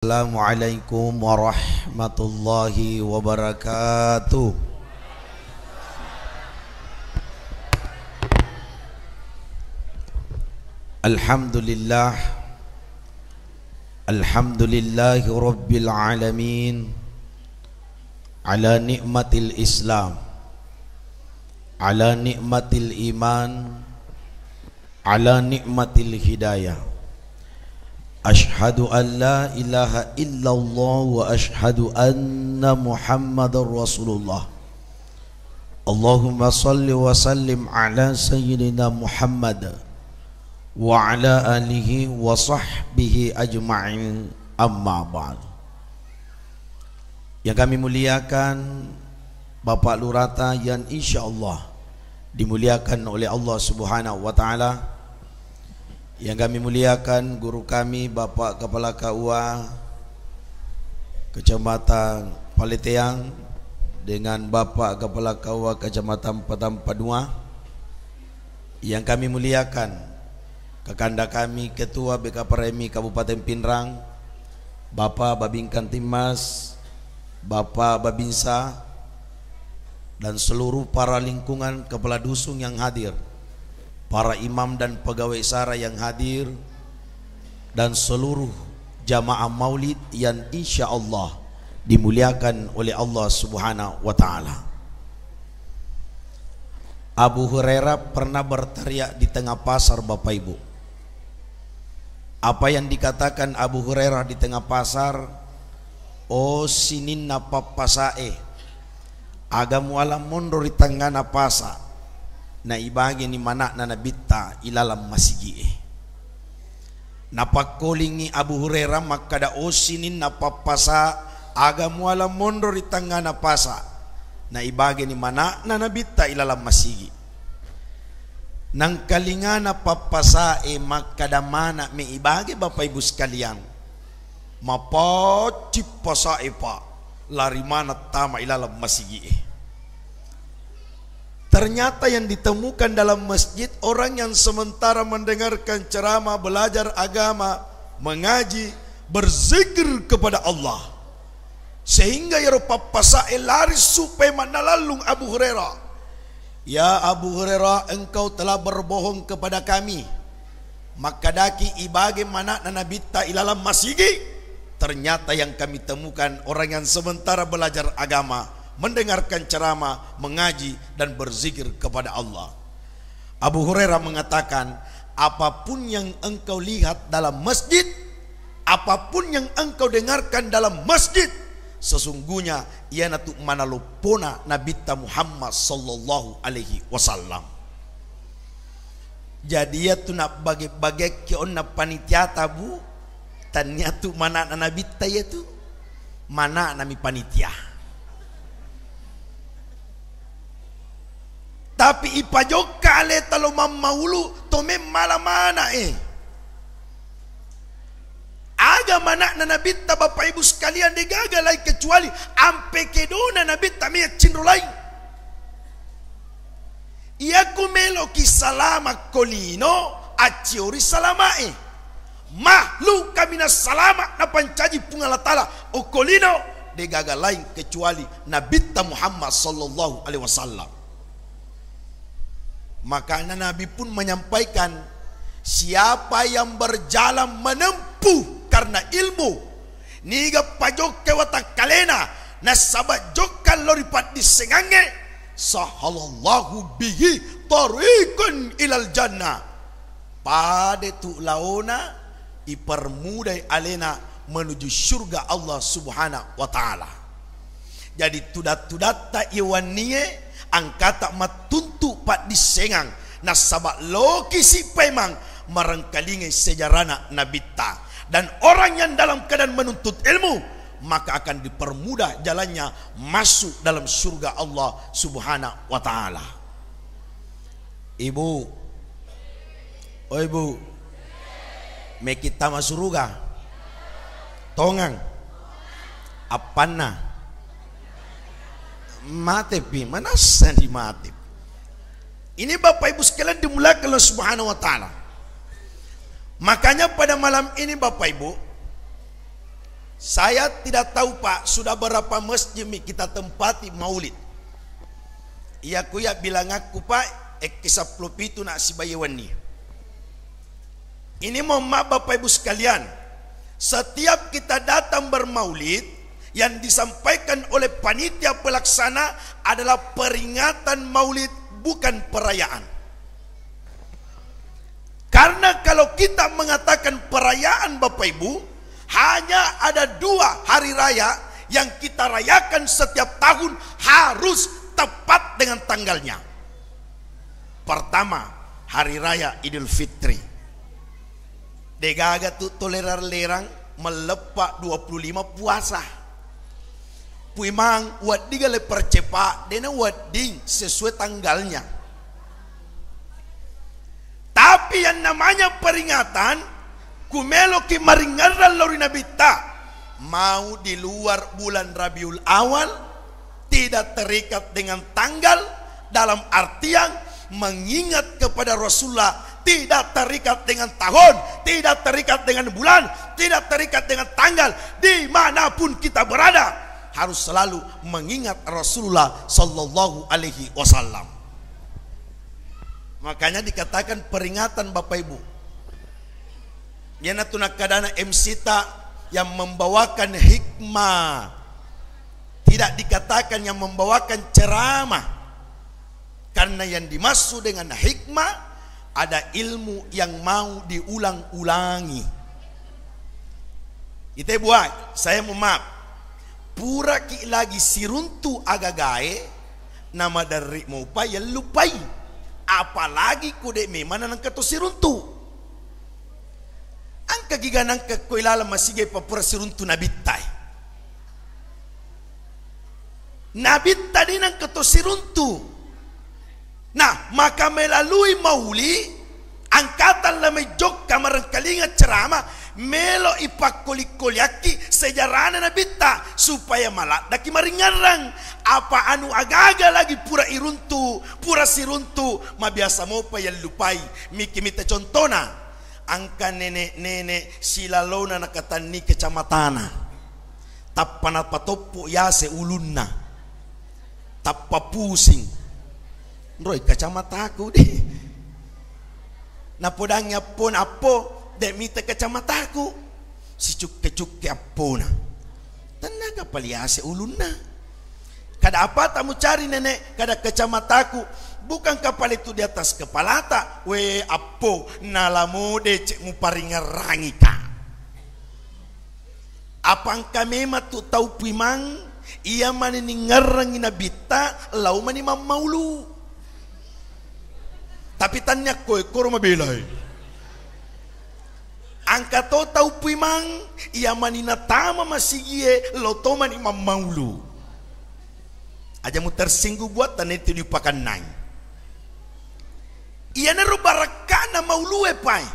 Assalamualaikum warahmatullahi wabarakatuh. Alhamdulillah, alhamdulillahi rabbil alamin, ala nikmatil Islam, ala nikmatil iman, ala nikmatil hidayah. Ashhadu an la ilaha illallah wa ashhadu anna Muhammadar Rasulullah. Allahumma salli wa sallim ala sayyidina Muhammad wa ala alihi wa sahbihi ajma'in, amma ba'd. Yang kami muliakan Bapak Lurata yang insyaallah dimuliakan oleh Allah Subhanahu wa taala. Yang kami muliakan guru kami Bapak Kepala KUA Kecamatan Paliteang dengan Bapak Kepala KUA Kecamatan Padua. Yang kami muliakan kakanda kami Ketua BKPRMI Kabupaten Pinrang, Bapak Babingkan Timas, Bapak Babinsa, dan seluruh para lingkungan kepala dusun yang hadir, para imam dan pegawai SARA yang hadir, dan seluruh jamaah maulid yang insya Allah dimuliakan oleh Allah Subhanahu wa ta'ala. Abu Hurairah pernah berteriak di tengah pasar, Bapak Ibu. Apa yang dikatakan Abu Hurairah di tengah pasar? O sinin napa pasae agamu alam mundur di tengah napasa na ibagi ni mana na nabitta ilalam masigi. Napakolingi Abu Hurairah makada osinin napapasa agamu alam mundur di tengah napasa na ibagi ni mana na nabitta ilalam masigi. Nang kalinga napapasa makada mana me ibagi, Bapak Ibu sekalian, mapacip pasa pa lari mana tama ilalam masigi. Ternyata yang ditemukan dalam masjid orang yang sementara mendengarkan ceramah, belajar agama, mengaji, berzikir kepada Allah, sehingga ya papasa lari supaya menalalung Abu Hurairah. Ya Abu Hurairah, engkau telah berbohong kepada kami, maka daki ibagi mana nanabita ilalam masigi. Ternyata yang kami temukan orang yang sementara belajar agama, mendengarkan ceramah, mengaji, dan berzikir kepada Allah. Abu Hurairah mengatakan, apapun yang engkau lihat dalam masjid, apapun yang engkau dengarkan dalam masjid, sesungguhnya ia natu manalupona Nabi Muhammad sallallahu alaihi wasallam. Jadi ya tu nak bagi-bagi kionna panitia tabu, tanya tu mana Nabi ya tu, mana nami panitia. Tapi ipajok kale talo mammaulu tome malamana aga mana na nabitta, Bapak Ibu sekalian, digagalai kecuali ampe kedona nabitta me cinrulai. Ia kumelo ki salama kolino aciori salamae mahlu kamina salama na pancaji pungalatala o kolino digagalai kecuali nabitta Muhammad sallallahu alaihi wasallam. Maka Nabi pun menyampaikan, siapa yang berjalan menempuh karena ilmu niga pajok kewata kalena nasabat jokkan loripat disengange sahalallahu bihi tariqan ilal jannah. Pada tu laona ipermudai alena menuju surga Allah Subhanahu wa taala. Jadi tudat-tudatta iwanie angkata matuntu pat disengang nasabak loki si pemang marangkalingi sejarana nabita. Dan orang yang dalam keadaan menuntut ilmu, maka akan dipermudah jalannya masuk dalam surga Allah Subhanahu wa taala. Ibu, oh ibu, me kita masuk surga tongang apana mati pi mana sandi mati. Ini Bapak Ibu sekalian dimulakan oleh Subhanahu wa taala. Makanya pada malam ini Bapak Ibu, Saya tidak tahu Pak, sudah berapa masjid kita tempati maulid. Iya kuya bilang aku Pak, kisah itu nak si bayewani. Ini mohon maaf Bapak Ibu sekalian, setiap kita datang bermaulid, yang disampaikan oleh panitia pelaksana adalah peringatan maulid, bukan perayaan. Karena kalau kita mengatakan perayaan Bapak Ibu, hanya ada 2 hari raya yang kita rayakan setiap tahun harus tepat dengan tanggalnya. Pertama, hari raya Idul Fitri. Degaga tu tolerar lerang melepak 25 puasa. Puimang wadiga le percepat dena wading sesuai tanggalnya. Tapi yang namanya peringatan kumelo ki maringaran lori nabita mau di luar bulan Rabiul Awal, tidak terikat dengan tanggal, dalam artian mengingat kepada Rasulullah, tidak terikat dengan tahun, tidak terikat dengan bulan, tidak terikat dengan tanggal. Dimanapun kita berada harus selalu mengingat Rasulullah Sallallahu Alaihi Wasallam. Makanya dikatakan peringatan Bapak Ibu. Yana tunakadana MC yang membawakan hikmah, tidak dikatakan yang membawakan ceramah. Karena yang dimaksud dengan hikmah ada ilmu yang mau diulang-ulangi. Itu buat saya mau maaf. Pura ki lagi siruntu agagae nama dari mau upaya lupai. Apalagi kude memang nang kato siruntu. Angka giganang ke koilala masige papura siruntu nabitai. Nabita din ang kato siruntu. Nah, maka melalui mauli angkatan lamay jok kamarang kalinga ceramah melo ipakkulik-kuliaki sejarahna nabita supaya malak daki maringarang apa anu agaga lagi pura iruntu pura siruntu mabiasa mo pa yan lupay mikimita contona angka nenek-nenek silalona nakatani kecamatana tapana patopo yase ulunna tappa pusing Roy kacamataku deh. Napodangnya pun apo demita kacamataku. Si cukke apo na. Tenaga paliase uluna. Kada apa tamu cari nenek kada kacamataku. Bukan kapal itu di atas kepala ta. We apo nalamu decek mu paringarangi ka. Apang kami matu tau pimang ia maniningarangi nabita lau mani mamaulu. Tapi tanya koe koro mabelai. Angka to tau pimang ia manina tama masigie loto mani mamaulu. Aja mu tersinggung buat tan itu dipakan nang. Ia naru barakana maulu pai.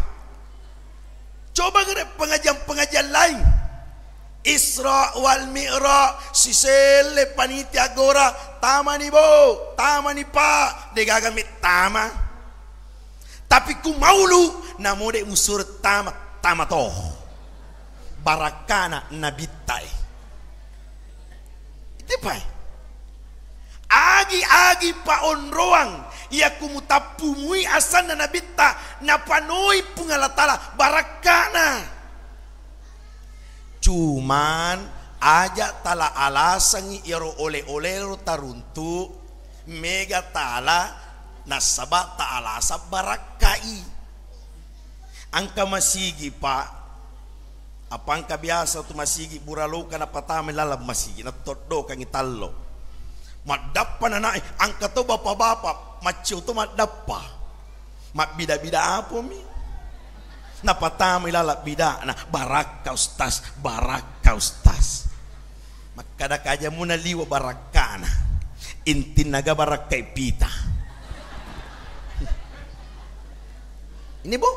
Coba ngere pengajian lain. Isra wal Mi'raj sisele panitia gora tamani bo tamani pa degagamit tama. Tapi ku maulu namode musur tama toh barakana nabitai itu pai agi pa onroang ia kumutapumui asan na nabita napanoi pungalatala barakana cuman aja tala alasangi iro ole-olero taruntu mega tala nasaba ta'ala sa barakai angka masigi pa apang kabiasa tu masigi buralo ka na patame lalab masigi na todo kang italo madappa na nae angka to bapa-bapa macio to madappa mabida-bida apo mi na patame lalab bida na baraka ustaz makada kaja muna liwa barakana intin naga barakai pita. Ini bu,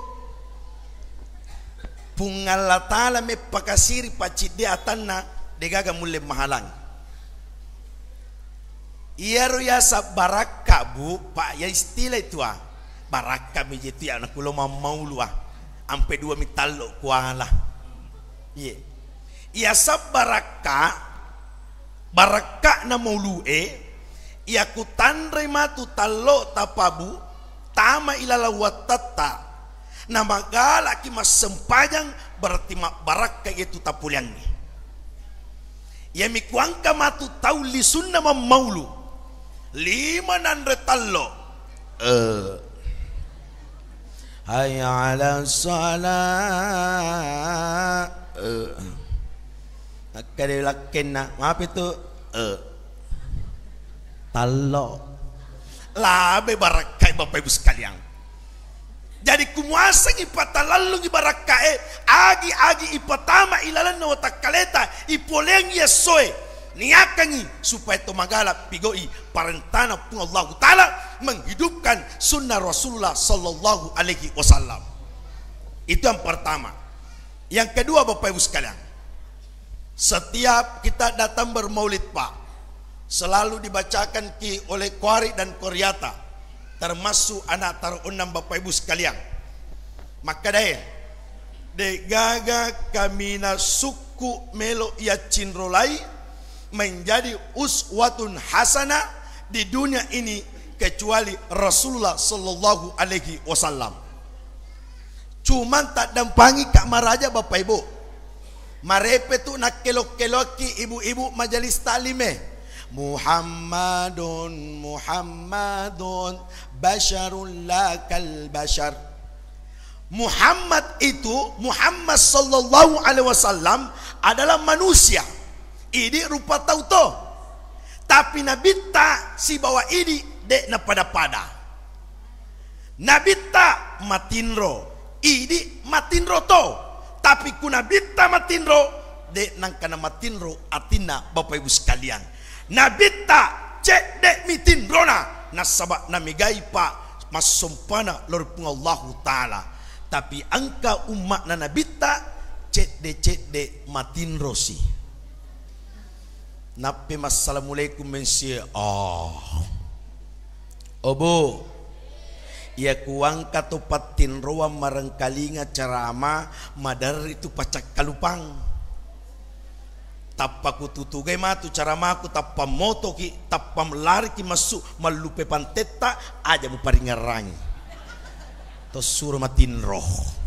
pungalatala me pakasiri pacide atanna degaga mulle mahalang. Iaro ya sa baraka bu, pak ya istilah itu baraka mejetu ya nakulo mamaulu ampe 2 mitalo kuala. Iya, ia sabaraka na maulue ia kutandre matu talo tapabu tama ilala watata na magala ki masempajang berarti baraka itu tapuliangi ia mikuangka matu tauli sunna mamaulu 500 tallo hayya ala salat akade lakenna maaf itu tallo labe barakai Bapak Ibu sekalian. Jadi kumuasa ipatalalung ibarakae agi ipatama ilalan na watakaleta ipoleng yesoe niakangi supaya tomagala pigoi parentana pun Allah Ta'ala menghidupkan sunnah Rasulullah Sallallahu Alaihi Wasallam. Itu yang pertama. Yang kedua Bapak Ibu sekalian, setiap kita datang bermaulid Pak, selalu dibacakan oleh Qari dan Qoriata, termasuk anak tarunam Bapak Ibu sekalian. Maka daya de gaga kamina suku melo ya cinrolai menjadi uswatun hasanah di dunia ini kecuali Rasulullah Sallallahu Alaihi Wasallam. Cuman tak dampangi Kak Maraja Bapak Ibu. Marepe tu nak kelok-keloki ibu-ibu majelis taklimeh. Muhammadun basyarun lakal basyar. Muhammad itu Muhammad Sallallahu Alaihi Wasallam adalah manusia. Ini rupa tauto. Tapi Nabi tak si bawa ini dek na pada-pada. Nabi tak matinro. Ini matinro to. Tapi ku Nabi tak matinro dek nang kana matinro atina Bapak Ibu sekalian. Nabi tak cek dek mitinrona nasabak namigai pa masumpana lor Allah Ta'ala. Tapi angka umat na Nabi tak cek dek matinrosi. Nabi assalamualaikum mensia. Obo ia kuang katupatin roa marangkalinga carama madar itu pacak kalupang. Tappa kututugai matu carama aku tappa moto ki tappa melari ki masuk malupe panteta aja mu paringarang. To suruh matin roh.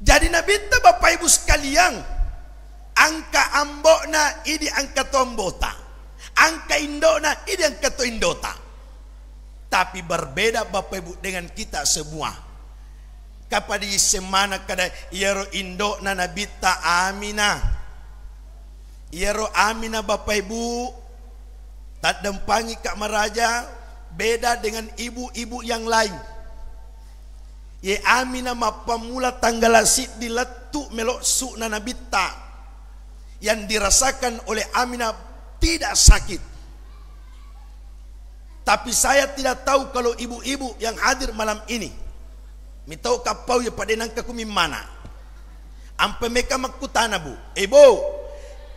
Jadi Nabi itu Bapak Ibu sekalian, angka ambokna ini angka tombota, angka indona ini angka to indota. Tapi berbeda Bapak Ibu dengan kita semua. Kapada semana kada iero indona Nabi ta Amina. Iero Amina Bapak Ibu tak dempangi Kak Maraja beda dengan ibu-ibu yang lain. Ye Amina mapamula tanggal asid diletuk melok su na Nabita yang dirasakan oleh Amina tidak sakit. Tapi saya tidak tahu kalau ibu-ibu yang hadir malam ini mitau kapau ya pada nangka kumi mana ampe meka makutana bu ibu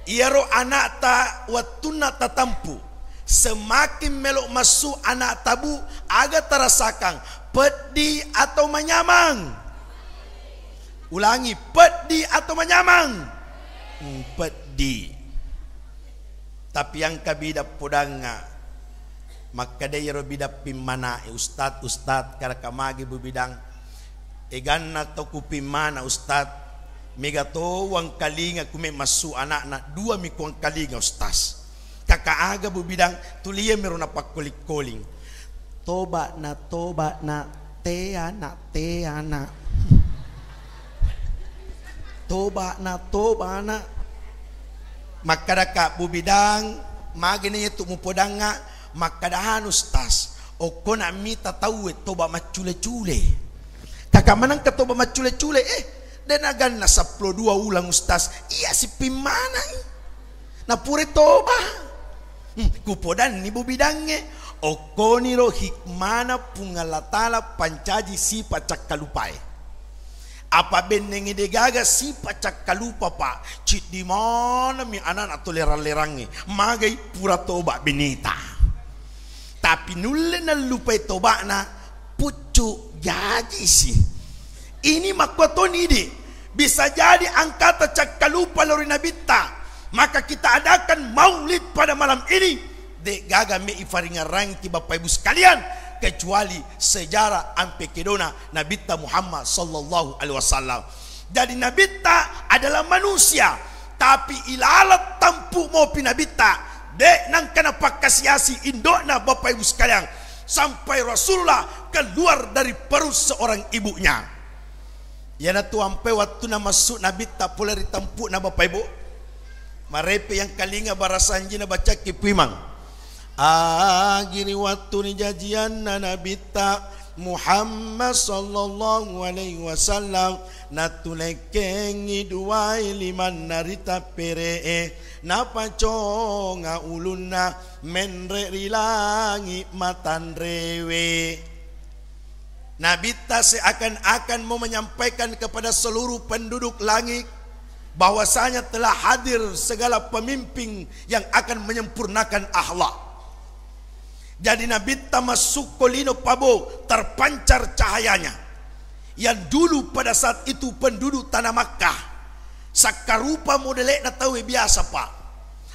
iaro anak ta watuna tatampu semakin melok masuk anak tabu agak terasakan pedih atau menyamang. Ulangi, pedih atau menyamang? Pedih. Tapi yang kabida podanga maka dia robida pimana ustad kada kamagi bubidang eganna to kupimana ustad mega to wang kalinga kume masu anak na dua mikuang kalinga ustaz kakaaga bubidang tuliye meron na pakolik-koling toba na teana toba na makadaka bubidang magini itu mupodanga makadahan ustaz o kona mita tawe toba macule-cule kakak manang ka toba macule-cule denagan na 12 ulang ustaz iya si pimana na pure toba kupodan ni bubidange okoniro hikmana pungalatala pancaji si pacak kalupai apa benengi degaga si pacak kalupa pak cit di mana mi anak atau lerang-lerangi magai pura toba benita tapi nulle na lupai toba na pucuk gaji si Ini makwatoni ide. Bisa jadi angkata cakkalupa lori nabita. Maka kita adakan maulid pada malam ini. Dek gaga me ifaringa rangki Bapak Ibu sekalian. Kecuali sejarah ampe kedona nabita Muhammad sallallahu alaihi wasallam. Jadi nabita adalah manusia. Tapi ilalat tampu mau pinabita. Dek nang kana pakasiasi indokna Bapak Ibu sekalian. Sampai Rasulullah keluar dari perut seorang ibunya. Yana tu ampe waktu na masuk nabi tak boleh ditempuh na Bapak Ibu. Marepe yang kalinga barasanji na baca kipuimang. Gini waktu ni jajian na nabi tak Muhammad sallallahu alaihi wasallam na tulekengi duai liman narita peree na paconga ulunna menre rilangi matan rewe. Nabi ta seakan-akan mau menyampaikan kepada seluruh penduduk langit bahwasanya telah hadir segala pemimpin yang akan menyempurnakan akhlak. Jadi Nabi ta masuk kolino pabo terpancar cahayanya yang dulu pada saat itu penduduk tanah Makkah sakarupa modelek na tahu biasa pak.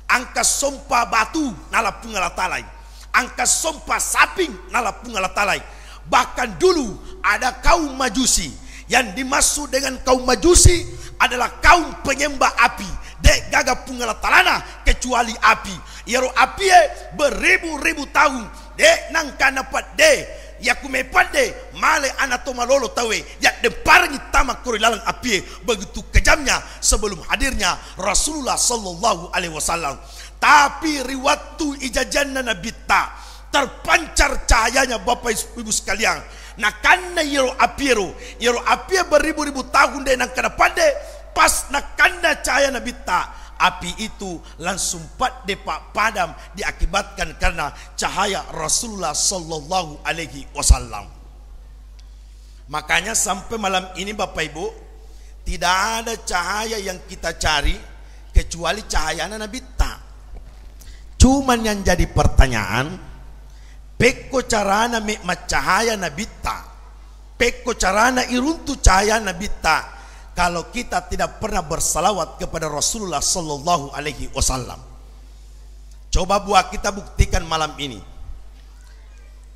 Angka sompa batu nalapung alatalai, angka sompa saping nalapung alatalai. Bahkan dulu ada kaum Majusi yang dimaksud dengan kaum Majusi adalah kaum penyembah api. Dek gaga punggala talana kecuali api. Yaro api beribu-ribu tahun. Dek nang kanapat de ya kumepat de male anato malolo tawe ya deparngi tamak kurilalang api begitu kejamnya sebelum hadirnya Rasulullah sallallahu alaihi wasallam. Tapi riwatu ijajanna nabita terpancar cahayanya Bapak Ibu sekalian. Nah karena yero api beribu-ribu tahun deh nang kada pade pas nak kanda cahaya nabita api itu langsung pak padam diakibatkan karena cahaya Rasulullah sallallahu alaihi wasallam. Makanya sampai malam ini Bapak Ibu tidak ada cahaya yang kita cari kecuali cahaya nabita. Cuman yang jadi pertanyaan, peko carana mekmat cahaya nabita, peko carana iruntu cahaya nabita, kalau kita tidak pernah bersalawat kepada Rasulullah sallallahu alaihi wasallam. Coba buat kita buktikan malam ini.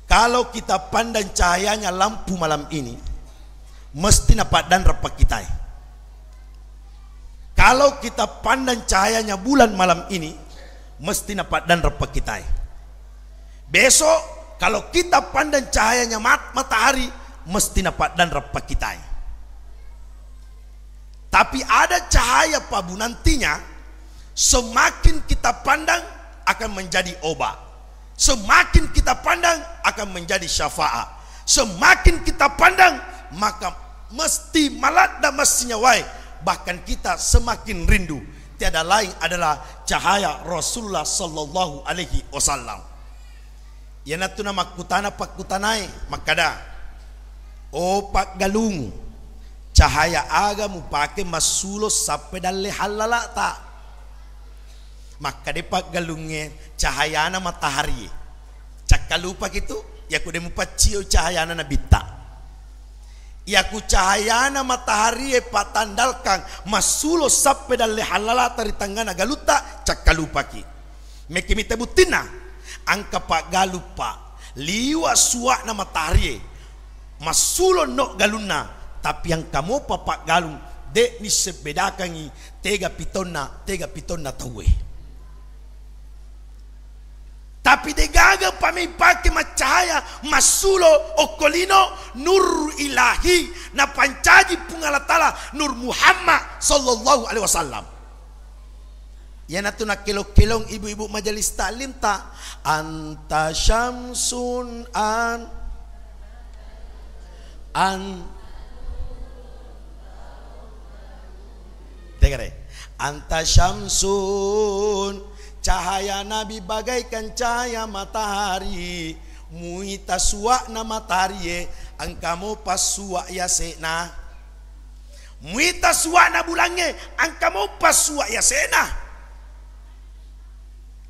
Kalau kita pandang cahayanya lampu malam ini, mesti napak dan repak kita. Kalau kita pandang cahayanya bulan malam ini, mesti napak dan repak kita. Besok kalau kita pandang cahayanya matahari, mesti napak dan repak kita. Tapi ada cahaya pabu nantinya, semakin kita pandang akan menjadi obat, semakin kita pandang akan menjadi syafaat, semakin kita pandang maka mesti malat dan mesti nyawai. Bahkan kita semakin rindu. Tiada lain adalah cahaya Rasulullah sallallahu alaihi wasallam. Yana tu nama kutana pak kutanai makada opak galung cahaya aga mu pake masulo sampai dalle halala ta maka de pak galungnya cahayana matahari cakalupa gitu ya ku demu pacio cahayana nabita ya ku cahayana matahari patandalkan masulo sampai dalle halala tari tanggana galuta cakalupa ki mekimite butina angka pak galupa liwa suak na matahari masulo no galuna tapi yang kamu pak galung dek ni sebedakangi tega pitonna tawe tapi de gaga pami pake macahaya masulo okolino nur ilahi na pancaji pungalatala nur Muhammad sallallahu alaihi wasallam. Yana tu nak kelong-kelong ibu-ibu majelis taklim tak anta syamsun an tegare anta syamsun cahaya Nabi bagaikan cahaya matahari muita suak na matahari angkamu pas suak ya sena muita suak na bulange angkamu pas suak ya sena.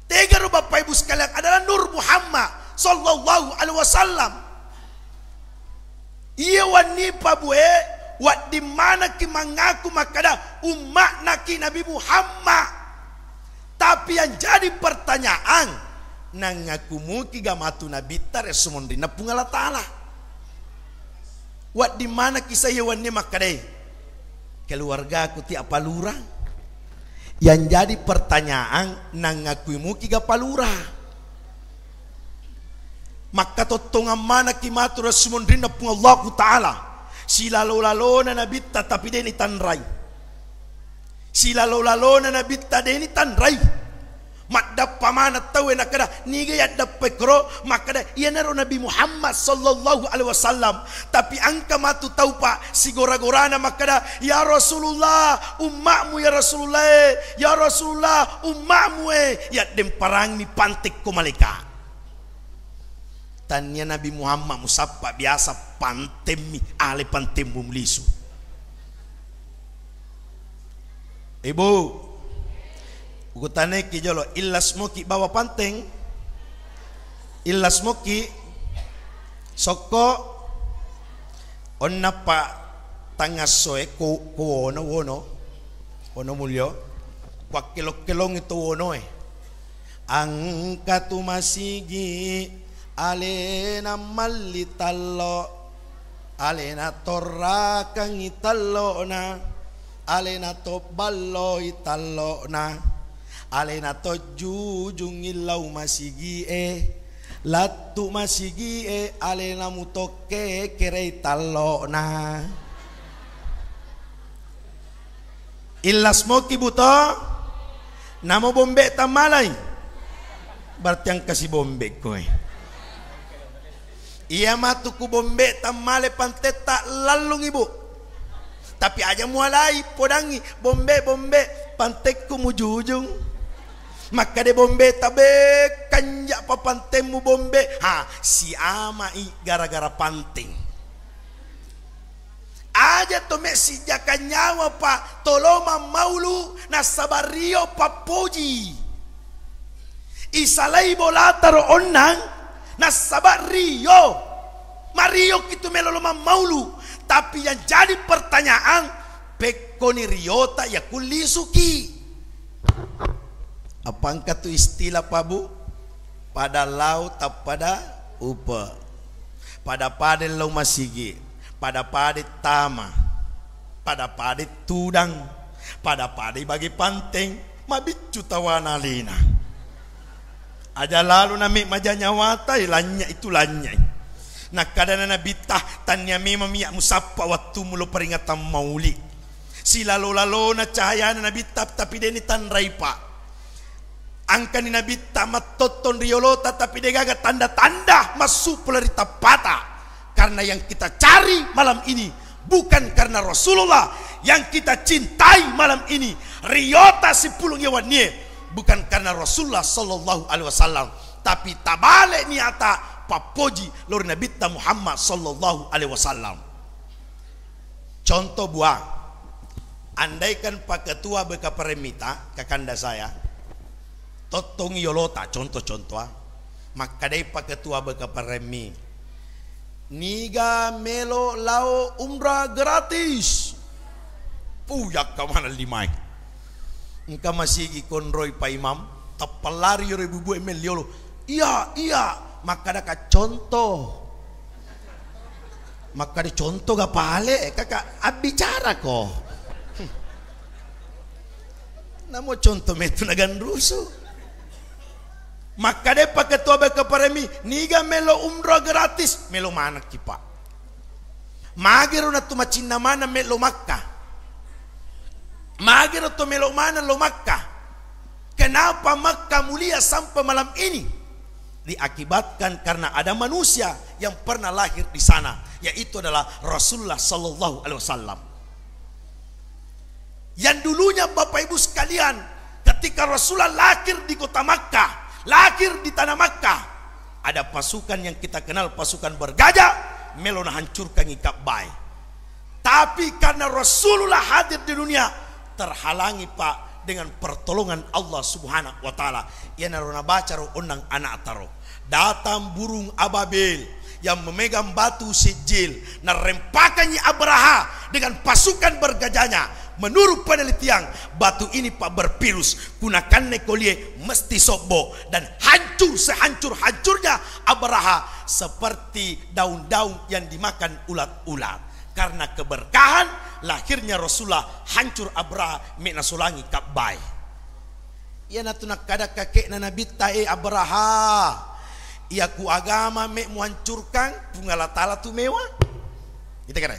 Tiga Bapak Ibu sekalian adalah Nur Muhammad sallallahu alaihi wasallam. Ia wani pabue Wat di mana ki mengaku makada umat naki Nabi Muhammad. Tapi yang jadi pertanyaan, nang ngaku muki gamatu Nabi tar esumondina pungala taala. Wat di mana kisah yawannya makadai? Keluarga aku ti apa lurah? Yang jadi pertanyaan, nang ngaku muki gapalura. Maka totongan mana ki matu esumondina pungallah taala. Sila lalo na nabita tapi deni tanrai. Sila lalo na nabita deni tanrai. Makda pamana tahu na kada niga yadda pekro makada iya naro Nabi Muhammad sallallahu alaihi wasallam. Tapi angka matu tahu pa si gora-gorana makada ya Rasulullah ummakmu ya Rasulullah ummakmu ya dem parang mi pantik ko malaikat. Tanya Nabi Muhammad musapa biasa pantemi ale pantem bumlisu. Ibu, ukutane ki jolo illas moki bawa panteng. Illas moki soko onna pa tangasoe ko wono mulyo kwakkelok-kelong itu wono angkatu masigi alena malitallo alena torrakang itallona alena to ballo itallona alena to jujung illau masigi latu masigi alena mutoke kere itallona illas moki buto namo bombe tamalay berarti yang kasih bombe ko Iya matuku bombe tamale panteta lalung ibu. Tapi aja mulai podangi bombe pantekku mujujung. Maka de bombe tabe kanjak pa pantemu bombe. Ha si amai gara-gara panting. Aja to si jaka nyawa pa toloma maulu nasabario pa puji. Isalai bolataro onang nasabar Rio Mario kitu meloloma maulu. Tapi yang jadi pertanyaan pekoni Riota ya kulisuki apangka tu istilah pabu pada laut tak pada upa pada pade lau masigi pada pade tama pada pade tudang pada pade bagi panteng mabicu tawana lina aja lalu nami majanya watai lanya itu lanya. Nak kadana nabitah tanya mema miyak musapa waktu mulu peringatan maulid. Si lalo na cahaya na nabitah tapi deni tanrai pa. Angka ni nabitah matoton riolota tapi dia gaga tanda-tanda masuk pelari tapata. Karena yang kita cari malam ini bukan karena Rasulullah, yang kita cintai malam ini riota si pulung yawannya. Bukan karena Rasulullah sallallahu alaihi wasallam, tapi tabale niata papoji lor Nabi Muhammad sallallahu alaihi wasallam. Contoh buah, andaikan Pak Ketua beka peremita kakanda saya totong yolota contoh maka dai Pak Ketua beka peremi niga melo lao umrah gratis puyak kamana limai. Engkau masih konroy pa imam tapalari yore bubu emel yolo iya maka ada contoh maka ada contoh gak pale kakak abicara ko namo contoh metu nagan rusuh maka ada Pak Ketua beka paremi niga melo umroh gratis melo mana kipa magero na tumacina mana melo Makkah magero to melo mana lo Makkah. Kenapa Makkah mulia sampai malam ini? Diakibatkan karena ada manusia yang pernah lahir di sana, yaitu adalah Rasulullah sallallahu alaihi wasallam. Yang dulunya Bapak Ibu sekalian, ketika Rasulullah lahir di kota Makkah, lahir di tanah Makkah, ada pasukan yang kita kenal pasukan bergajah, melona hancurkan Ka'bah. Tapi karena Rasulullah hadir di dunia, terhalangi Pak dengan pertolongan Allah Subhanahu wa taala. Ia narona baca ro onang anak taro. Datang burung ababil yang memegang batu sijil. Nah rempakannya Abraha dengan pasukan bergajahnya. Menurut penelitian, batu ini pak bervirus. Gunakan nekolie mesti sobo. Dan hancur sehancur-hancurnya Abraha. Seperti daun-daun yang dimakan ulat-ulat. Karena keberkahan lahirnya Rasulullah. Hancur Abraha mena solangi kabai. Ya natunak kada kakek na nabi tae Abraha. Ia ku agama mek menghancurkan pungala tala tu mewah. Kita kira.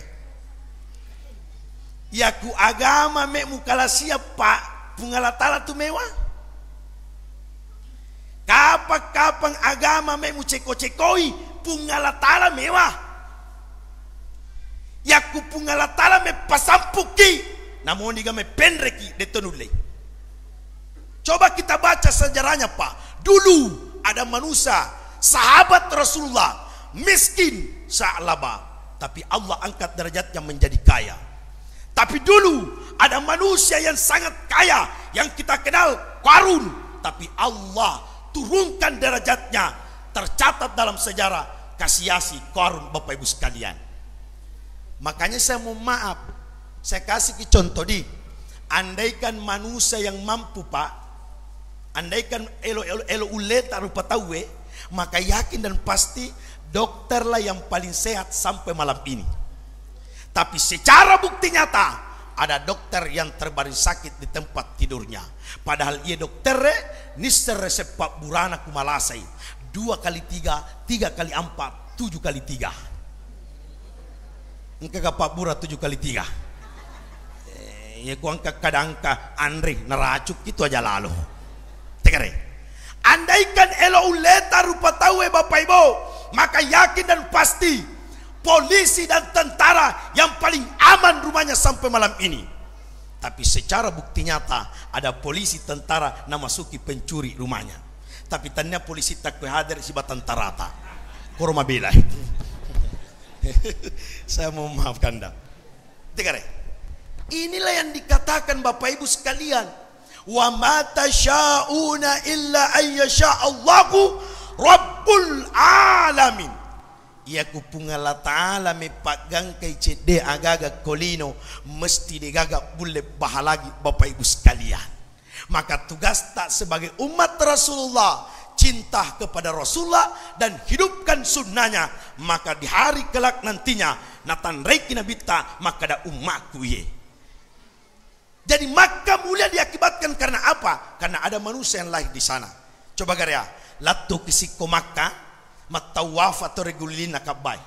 Ya ku agama mek mukala siapa pungala tala tu mewah. Kapan agama mek mu ceko-cekoi pungala tala mewah. Ya ku pungala tala mek pasampuki namun diga mek pendreki detonule. Coba kita baca sejarahnya Pak. Dulu ada manusia sahabat Rasulullah miskin sa'laba, tapi Allah angkat derajatnya menjadi kaya. Tapi dulu ada manusia yang sangat kaya yang kita kenal Qarun, tapi Allah turunkan derajatnya. Tercatat dalam sejarah kasih Qarun Bapak Ibu sekalian. Makanya saya mau maaf, saya kasih contoh di andaikan manusia yang mampu Pak, andaikan elo uleta rupa tawe, maka yakin dan pasti dokterlah yang paling sehat sampai malam ini. Tapi secara bukti nyata ada dokter yang terbaring sakit di tempat tidurnya. Padahal ia dokter nister resep pak burana kumalasai 2 kali 3, 3 kali 4, 7 kali 3. Engkau pak bura 7 kali 3. Ya ku angka kadangka Andre neracuk itu aja lalu. Tegare. Andaikan elo uleta rupa tahu Bapak Ibu, maka yakin dan pasti polisi dan tentara yang paling aman rumahnya sampai malam ini. Tapi secara bukti nyata ada polisi tentara namasuki pencuri rumahnya. Tapi tanya polisi tak hadir si tentara ta. Korma bela. Saya mau maafkan dah. Tegare. Inilah yang dikatakan Bapak Ibu sekalian. Wa ma tasyauna illa ayyasha Allahu Rabbul alamin. Ia kupungala ta'ala me pagang kay cede agaga kolino mesti digagak boleh bahalagi Bapak Ibu sekalian. Maka tugas tak sebagai umat Rasulullah cinta kepada Rasulullah dan hidupkan sunnahnya. Maka di hari kelak nantinya natan reiki nabita maka ada umatku ye. Jadi maka mulia diakibatkan karena apa? Karena ada manusia yang lahir di sana. Coba karya latu kisiko Makkah matawaf atau regulina kabai.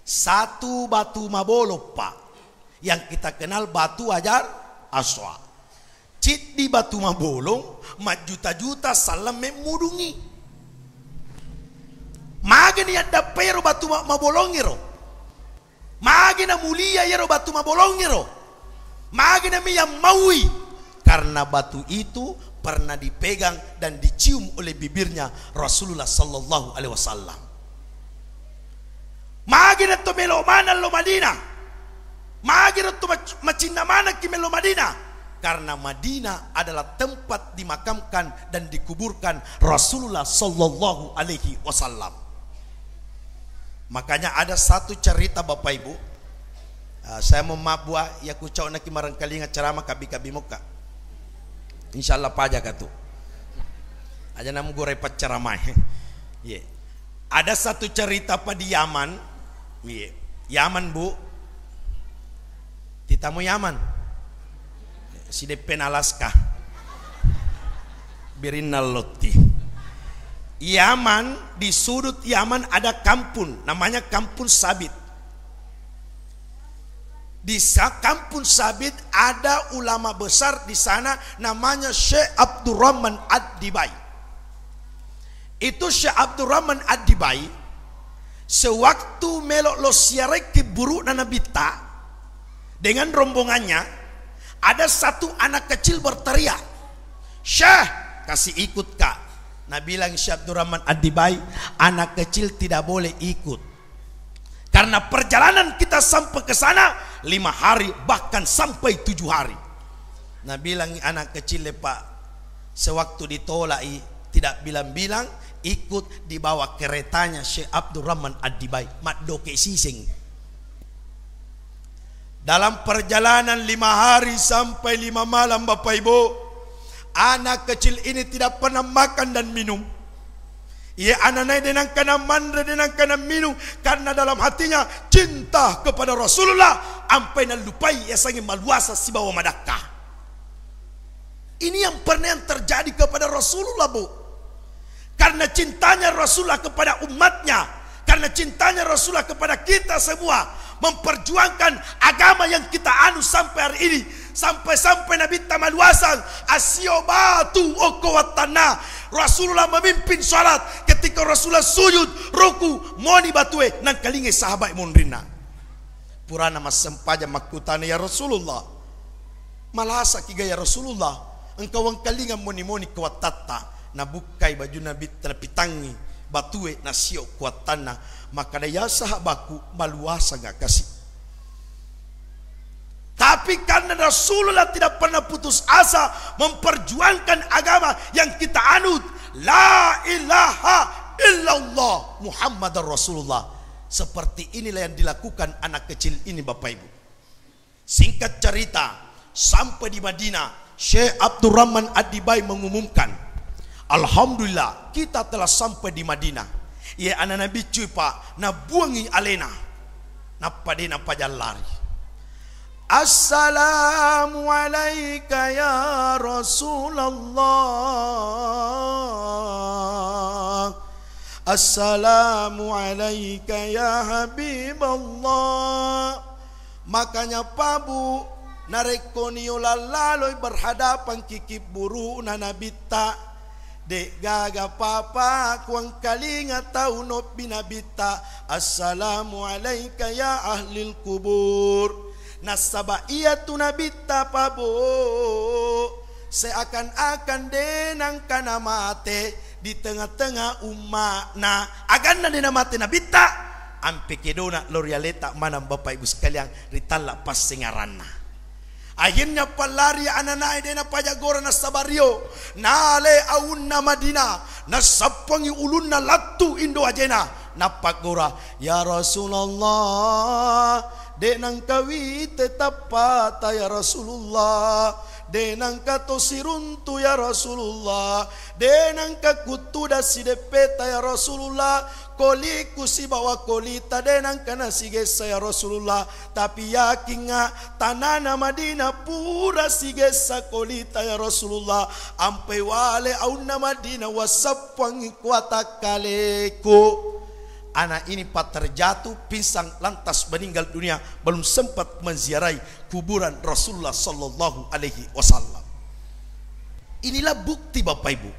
Satu batu mabolo Pak, yang kita kenal batu ajar aswa. Cit di batu mabolong majuta-juta salam memudungi. Magani ada pero batu mabolongiro. Magina mulia yero batu mabolongiro. Magina mi yang maui karena batu itu pernah dipegang dan dicium oleh bibirnya Rasulullah sallallahu alaihi wasallam. Magina to melo mana lo Madinah. Magina to macina mana ki melo Madinah. Karena Madinah adalah tempat dimakamkan dan dikuburkan Rasulullah sallallahu alaihi wasallam. Makanya ada satu cerita Bapak Ibu. Saya mau mabua ya kucau nak marangkali ceramah kabi-kabi muka. Insyaallah paja katu. Aja namu gue repot ceramah. Yeah. Ada satu cerita apa di Yaman. Yeah. Yaman Bu. Titamu Yaman. Si depen Alaska. Birinal Lotti. Yaman, di sudut Yaman ada kampung namanya Kampung Sabit. Di Kampung Sabit ada ulama besar di sana namanya Syekh Abdurrahman Ad-Dibai. Itu Syekh Abdurrahman Ad-Dibai sewaktu melok lo siarek ke buruk nanabita dengan rombongannya, ada satu anak kecil berteriak, "Syekh, kasih ikut Kak." Nah bilang Syekh Abdurrahman Ad-Dibai, anak kecil tidak boleh ikut. Karena perjalanan kita sampai ke sana 5 hari bahkan sampai 7 hari. Nah bilang anak kecil Pak, sewaktu ditolak tidak bilang-bilang ikut di bawah keretanya Syekh Abdurrahman Ad-Dibai, mak doke sising. Dalam perjalanan 5 hari sampai 5 malam, Bapak Ibu, anak kecil ini tidak pernah makan dan minum. Ia anak denang kana mandra denang kana minum karena dalam hatinya cinta kepada Rasulullah ampai na lupai ya sangi maluasa si bawa madakka. Ini yang pernah terjadi kepada Rasulullah, Bu. Karena cintanya Rasulullah kepada umatnya, karena cintanya Rasulullah kepada kita semua, memperjuangkan agama yang kita anu sampai hari ini, sampai Nabi tamaluasan asio batu okowatana. Rasulullah memimpin salat, ketika Rasulullah sujud ruku moni batue nang kalinge sahabat mondrina purana mas sempaja makutana ya Rasulullah malasa kiga ya Rasulullah engkau ang kalinga moni kuatata na bukai baju Nabi terpitangi batue na sio kuatana maka daya sahabatku maluasa gak kasih. Tapi karena Rasulullah tidak pernah putus asa memperjuangkan agama yang kita anut, la ilaha illallah Muhammadar Rasulullah. Seperti inilah yang dilakukan anak kecil ini, Bapak Ibu. Singkat cerita, sampai di Madinah, Syekh Abdurrahman Ad-Dibai mengumumkan, alhamdulillah kita telah sampai di Madinah. Ya anak Nabi cuy pak, na buangi alena, na padena pajalari. Assalamu alayka ya Rasulullah, assalamu alayka ya Habiballah. Makanya pabu narekonio lalaloy berhadapan kikip buru na nabita dek gaga papa kuang kalinga tau no binabita. Assalamu alayka ya ahlil kubur. Nasaba iya tu nabita pabo seakan-akan denang kana mate di tengah-tengah umat na agan na dina mate nabita ampe kedona lorialeta manam Bapak Ibu sekalian ritala pas singaranna. Akhirnya palari ananay dina pajagora na sabario nale aun na Madina na sapangi ulun na latu indo ajena napagora ya Rasulullah. Denang kawi tetapa ya Rasulullah, denang kato siruntu ya Rasulullah, denang kakutu da sidepeta ya Rasulullah, koliku si bawa kolita denang kana sigesa ya Rasulullah. Tapi yakin nga tanana Madinah pura sigesa kolita ya Rasulullah. Ampe wale auna Madinah wasapang kuata kaleku. Anak ini pak terjatuh pinsang lantas meninggal dunia, belum sempat menziarahi kuburan Rasulullah sallallahu alaihi wasallam. Inilah bukti Bapak Ibu.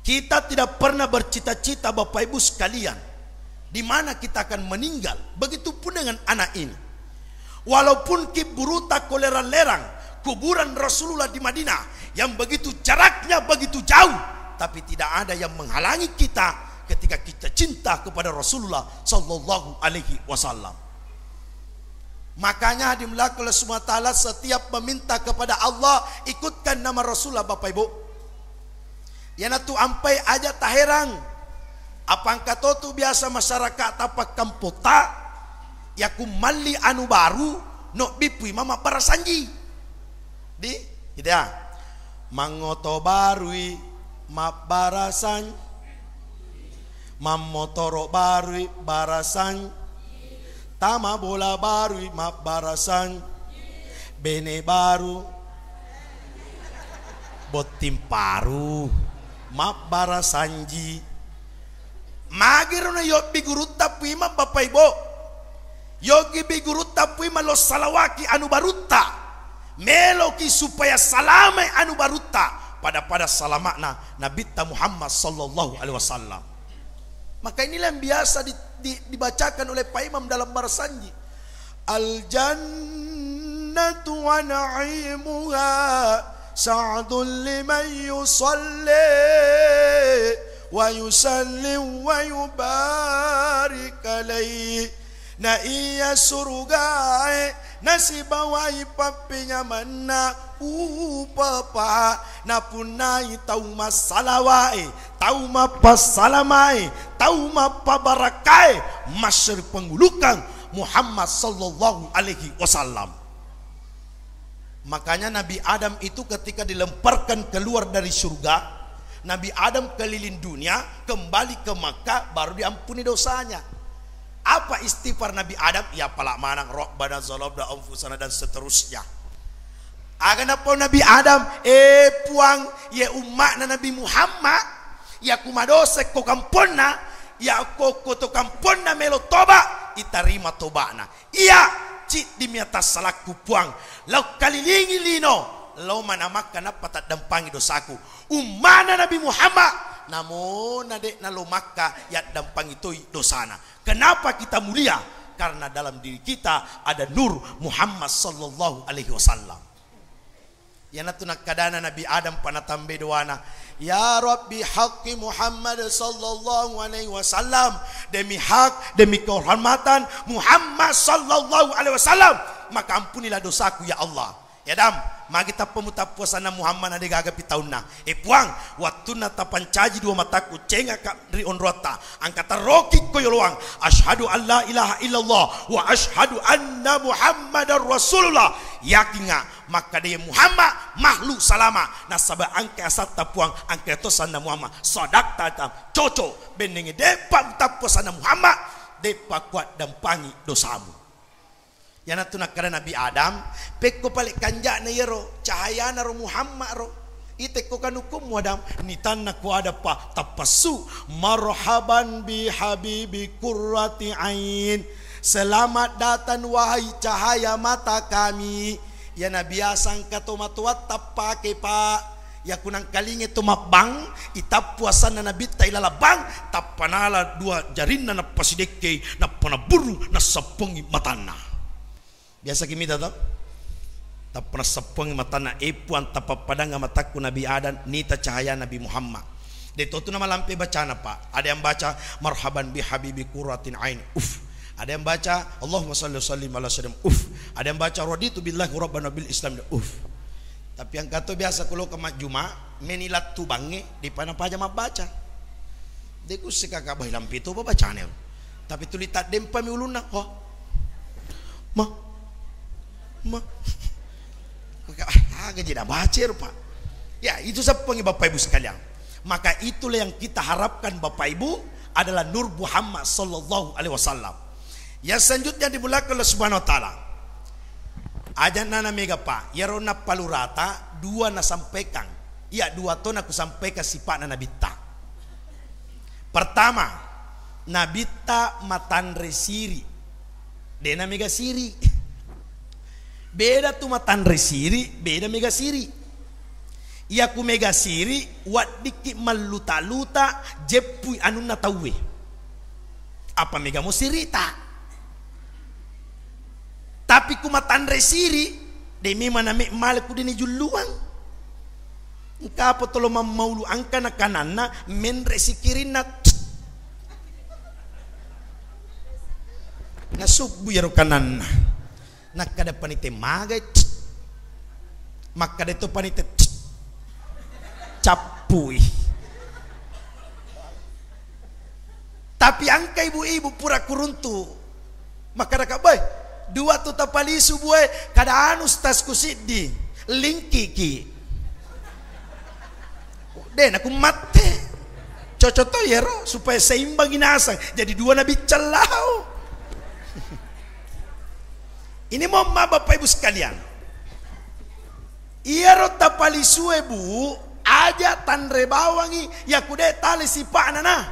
Kita tidak pernah bercita-cita Bapak Ibu sekalian di mana kita akan meninggal. Begitupun dengan anak ini. Walaupun kiburuta kolera lerang kuburan Rasulullah di Madinah yang begitu jaraknya begitu jauh, tapi tidak ada yang menghalangi kita ketika kita cinta kepada Rasulullah sallallahu alaihi wasallam. Makanya dimelakukan oleh Subhanahu wa taala setiap meminta kepada Allah ikutkan nama Rasulullah Bapak Ibu. Yana tu ampai aja taherang. Apang kato tu biasa masyarakat tapak kampota ya kumali anu baru no bipui mama parasanji. Di gitu ya. Mangoto barui mabarasan mamotoro barui barasan tama bola barui map barasan bene baru botim paru map barasanji magiro na yobi guru tapui ma Bapak Ibu yogi bi guru tapui ma lo salawaki anu baruta meloki supaya salame anu baruta pada salamakna Nabi Muhammad sallallahu alaihi wasallam. Maka inilah yang biasa dibacakan oleh Pak Imam dalam barasanji. Al jannatu wa na'imuha sa'dun liman yusalli wa yusallim wa yubarik alaihi. Na iya surga nasi bawai papinya mana upapa na punai tau masalawai tau mapasalamai tau mapabarakai masyar penggulukan Muhammad sallallahu alaihi wasallam. Makanya Nabi Adam itu ketika dilemparkan keluar dari surga, Nabi Adam keliling dunia, kembali ke Makkah, baru diampuni dosanya. Apa istighfar Nabi Adam? Ya palak manang Rabbana zalamna anfusana dan seterusnya. Agan apa Nabi Adam? Puang ya umat Nabi Muhammad, ya kumadose ko kamponna, ya ko to kamponna melo toba, itarima tobana. Iya, cik demi atas salahku puang. Lau kalilingi lino, lau manamakan apa tak dampangi dosaku. Umana Nabi Muhammad, namun nadek nalo maka ya dampangi itu dosana. Kenapa kita mulia? Karena dalam diri kita ada nur Muhammad sallallahu alaihi wasallam. Yana tunak kadana Nabi Adam panatambe doana, ya Rabbi haqqi Muhammad sallallahu alaihi wasallam, demi hak demi kehormatan Muhammad sallallahu alaihi wasallam, maka ampunilah dosaku ya Allah. Ya dam, magi ta pemuta puasana Muhammad ade gaga pitauna. Puang waktu na tapancaji dua mataku cenga ka ri onrota angkata roki koyoloang asyhadu alla ilaha illallah wa asyhadu anna Muhammadar Rasulullah. Yakinga maka dia Muhammad makhluk salama nasaba angke asat tapuang angke tosana Muhammad sadak tatam coco benenge depa tapuasana Muhammad depa kuat dampangi dosamu. Yana tunak kada Nabi Adam pekko palik kanja na yero cahaya na ro Muhammad ro ite ko kanukum wadam nitan na ko ada pa tapasu marhaban bi habibi qurrati ain, selamat datang wahai cahaya mata kami. Ya Nabi asang katomatuat tapake pa ya kunang kalinge tumabang itap puasan na Nabi tailala bang tapanala dua jarinna na pasideke na panaburu na sapungi matana. Biasa kimita to tak pernah sepeng mata na epuan tapapadang mataku Nabi Adam nita cahaya Nabi Muhammad. Deto tu nama lampe baca apa? Ada yang baca marhaban bi habibi qurratin ain. Ada yang baca Allahumma shalli sallim ala sayyidina. Ada yang baca raditu billahi rabbana bil islam. Tapi yang kata biasa kalau ke Juma menilat tu bange di pana paja baca. Deku sekaka bahi lampe tu apa bacane. Tapi tulitat dempa mi uluna. Oh. Agak tidak baca Pak. Ya itu sepengi Bapak Ibu sekalian. Maka itulah yang kita harapkan Bapak Ibu adalah nur Muhammad sallallahu alaihi wasallam. Yang selanjutnya dimulakan oleh Subhanahu wa taala. Ajan nana mega Pak, ya rona palurata dua na sampaikan. Ya dua ton aku sampaikan sifat Nabi ta. Pertama, Nabi ta matanre siri. Dena mega siri. Beda tu matanre siri, beda mega siri. Ia ku mega siri wat diki maluta-luta jepui anu na tauwe. Apa mega mo sirita? Tapi ku matanre siri demi mana me mal ku dini juluang. Engka apa tolo mamaulu angka na kanana men resikirin na nasubu yaro kanan. Nak kada panite magai maka itu panite capui. Tapi angka ibu-ibu pura kuruntu maka raka boy dua tu tapalisu boy kada anus tas kusidi lingkiki den aku mate cocoto yero supaya seimbang inasang jadi dua nabi celau. Ini mau Bapak Ibu sekalian. Iya rota palisue bu aja tanre bawangi ya kude tali sipa nana.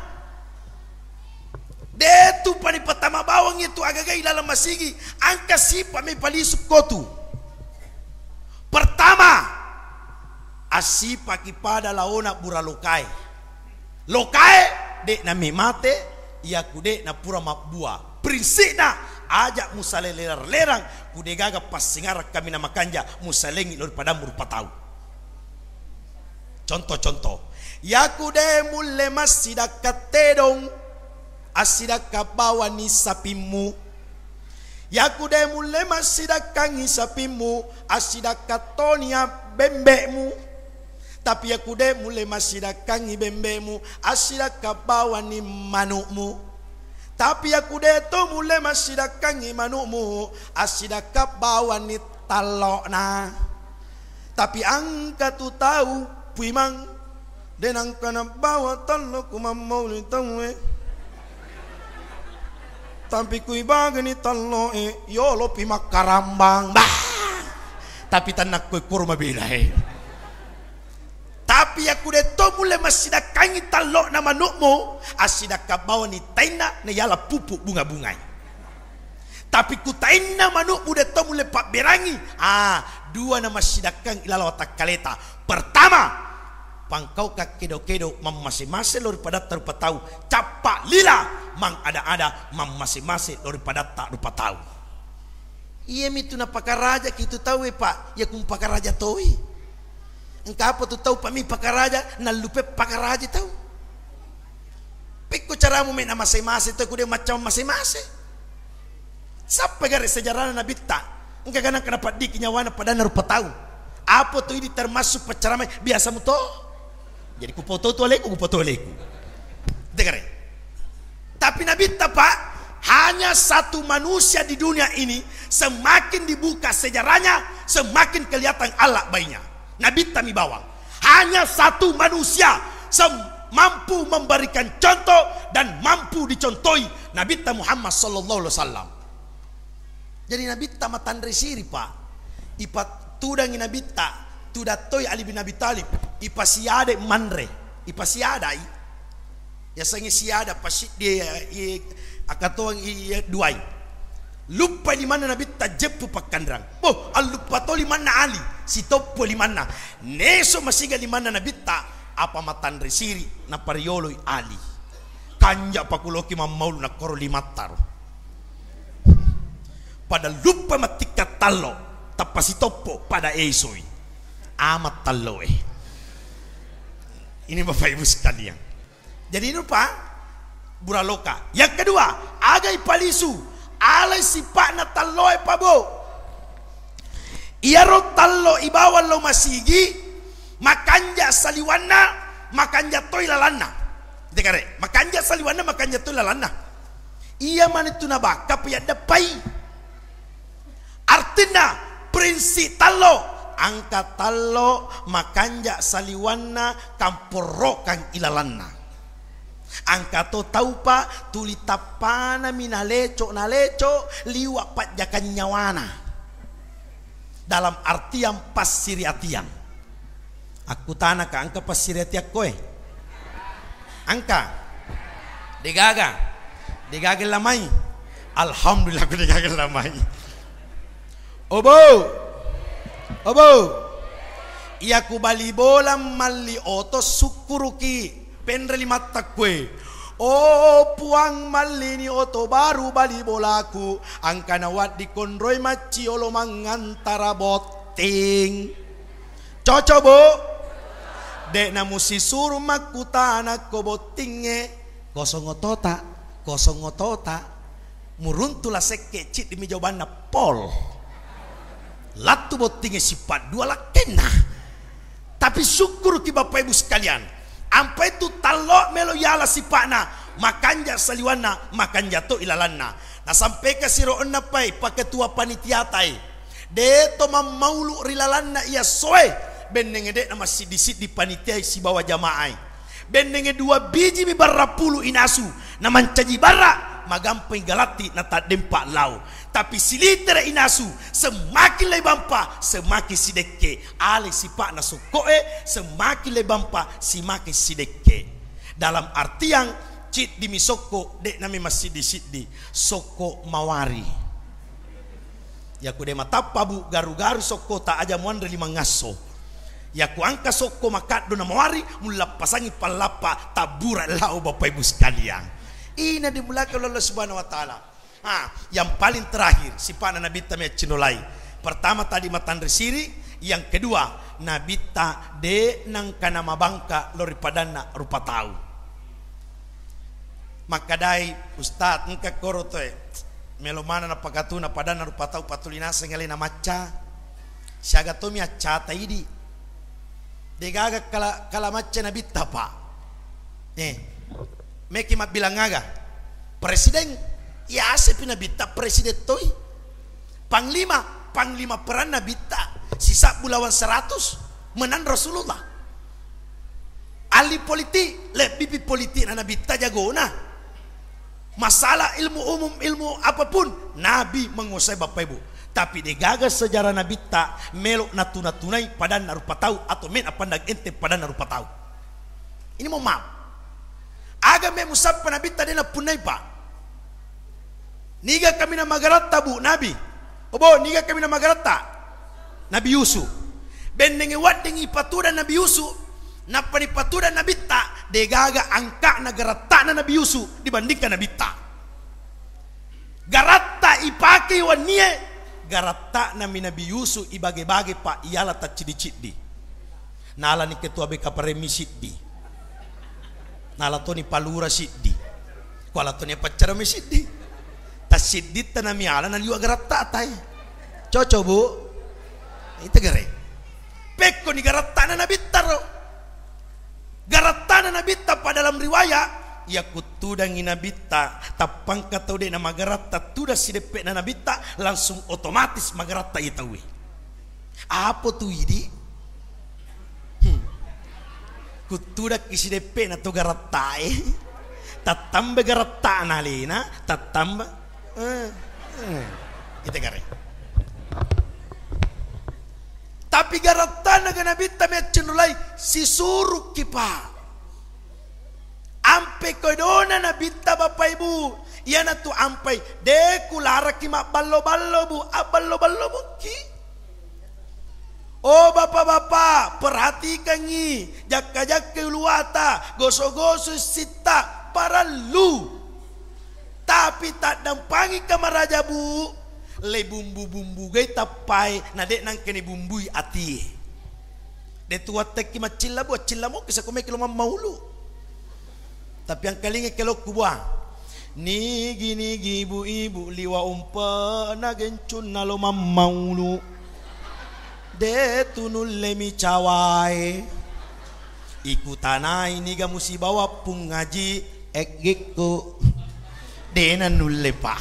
Detu pani pertama bawangi itu agak ilalam masigi angka sipa me palisu kotu. Pertama asipa kipada laona bura lokai. Lokai de na me mate ya kude na pura mabua. Prinsipna ajak musale lerang kude gaga pas singarak kami nama kanja musalengi lor pada murupa tahu. Contoh-contoh ya kude mulle masidak katedong asidak kabawa ni sapimu Yaku de mulai masidakangi sapimu, asidakatonia bembemu. Tapi aku de mulai masidakangi bembemu, asidakabawani manukmu. Tapi aku de to mulai masidakangi manukmu, asidakabawani talokna. Tapi angka tu tahu puimang denang kana bawa talok kumamau ni tawe. Tapi kui bagani tallo yolo pimak karambang bah. Tapi tanak kui kurma bilai. Tapi aku de to mulai masidakangi tallo na manukmu, asidakabawa ni taina na yala pupuk bunga-bungai. Tapi ku taina manukmu de to mulai pak berangi. Dua na masidakang ilalaw takaleta. Pertama, pangkau ka kedo-kedo mamase-mase lori pada tarupa tahu. Capa lila mang ada-ada mamase-mase lori pada tak rupa tahu. Iya mitu na pakaraja kitu tahu pak. Ya kum pakaraja toi. Engkau apa tu tahu pak mi pakaraja na lupe pakaraja tahu. Pikku caramu main mase-mase tu kude macam mase-mase. Sapa gare sejarah na bitta. Engkau ganang kenapa di kinyawana pada narupa tahu. Apa tu ini termasuk pacaramai biasa mu toh. Jadi ku foto tu aleku, ku foto aleku. Dengar. Tapi Nabi Pak, hanya satu manusia di dunia ini, semakin dibuka sejarahnya, semakin kelihatan Allah bayinya. Nabi Tami bawang. Hanya satu manusia mampu memberikan contoh dan mampu dicontohi, Nabi Muhammad sallallahu alaihi wasallam. Jadi Nabi matan resiri pak. Ipat tudangi Nabi tudatoi Ali bin Abi Talib. Ipa siada manre. Ipa siada i. Ya sangi siada pasit dia akatoang duai. Lupa di mana Nabi jepu pak kandrang. Oh, lupa to di mana Ali. Si topo di mana. Neso masiga di mana Nabi apa matan resiri na parioloi Ali. Kanja pakuloki mamaulu na koro limatar. Pada lupa matika talo tapasi topo pada esoi amat talo ini bapak ibu sekalian. Jadi ini pak buraloka. Yang kedua agai palisu alai sipak na talo pabo iaro talo ibawa lo masigi makanja saliwana makanja toy lalana dekare makanja saliwana makanja toy lalana iya manitu nabaka pia dapai. Artinya prinsip talo angka talo makanja saliwana kamporokan ilalanna. Angka to tahu pa tulitapana minaleco naleco liwa pajakan nyawana. Dalam artian pasiriatian. Aku tanah ka angka pasiriatiak koe. Angka digaga lamai. Alhamdulillah aku digaga lamai. Obo, iya ku bali bola mali oto sukuruki penreli mata kue. Oh puang mali ni oto baru bali bolaku angka nawat di konroy maci olo mangantara boting. Cocok bo, dek namu si suruh makutana ko botinge kosong otota muruntulah seke cit demi jawabanna pol. Latu botingnya sifat dua lakena. Tapi syukur ki bapak ibu sekalian. Ampai itu talok melo yala sifatna makanja saliwana makanja to ilalanna. Nah sampai ke siro onna pai pak ketua panitia tai. De to mamaulu rilalanna ia soe bendenge de nama sidisit di panitia si bawa jamaah. Bendenge 2 biji mi barapulu inasu na mancaji bara magampay galati na tadempa lau. Tapi siliter inasu semakin lebampa semakin sideke ale sipak na sukoe semakin lebampa semakin sideke. Dalam artian cit di misoko dek nami masih di siddi soko mawari. Ya ku de matapa bu garu-garu soko ta aja muandre lima ngaso. Ya ku angka soko makat do na mawari mula pasangi palapa tabura lau bapak ibu sekalian. Ini dimulakan oleh Allah Subhanahu wa taala. Yang paling terakhir sifat Nabi Tamia Cinolai. Pertama tadi matan resiri, yang kedua Nabi ta de nang kana mabangka lori padana rupa tahu. Maka dai Ustaz engka korotoe melo mana na pakatuna padana rupa tau patulina sengale na maca siaga tomi acata idi degaga kala maca na bitta pa meki mat bilang ngaga presiden ya asepi na bitta presiden toy panglima peran na bitta sisa bulawan 100 menan Rasulullah ahli politik lebih politik na bitta jagona masalah ilmu umum ilmu apapun Nabi menguasai Bapak Ibu tapi digagas sejarah Nabi tak melok natuna-tunai pada narupa tahu atau men apa ndag ente pada narupa tahu ini mau maaf aga me musab Nabi tadi na punai pak niga kami na magarata bu Nabi obo niga kami na magarata Nabi Yusuf bendengi wadengi patuda Nabi Yusuf napani patuda Nabi tak degaga angka nagarata na Nabi Yusuf dibandingkan Nabi tak garata ipake wanie garata nami Nabi Yusuf ibage-bage pak iyalah tak cidi-cidi nala ni ketua BK Paremi siddi nala to ni palura siddi kuala to ni pacara mi siddi tas siddi tanami ala nali garata tay cocok bu itu gare pekko ni garata na Nabi taro garata na Nabi pa dalam riwayat ya kutuda nginabita tapang katau de na magarata tuda si depe na nabita langsung otomatis magarata itawi apa tu idi kutuda kisi depe na to garata tatamba garata na lena tatamba ite gare tapi garata na ganabita me cenulai si suruk kipa ampe kodona na bitta Bapak Ibu yana tu ampai de kulara ki mak ballo-ballo bu aballo-ballo bu ki oh bapak-bapak perhatikan ni jakka-jakka luata goso-goso sita para lu tapi tak dampangi kamaraja bu le bumbu-bumbu gai tapai na dek nang kene bumbui ati de tua tek ki macilla bu cilla mo kisa kome kilo maulu tapi yang kali kelok kubuang nigi ibu-ibu liwa umpa na gencun nalo mamaulu de tunul lemi cawai ikutanai niga musi bawa pung ngaji ekgeko de nanulle pa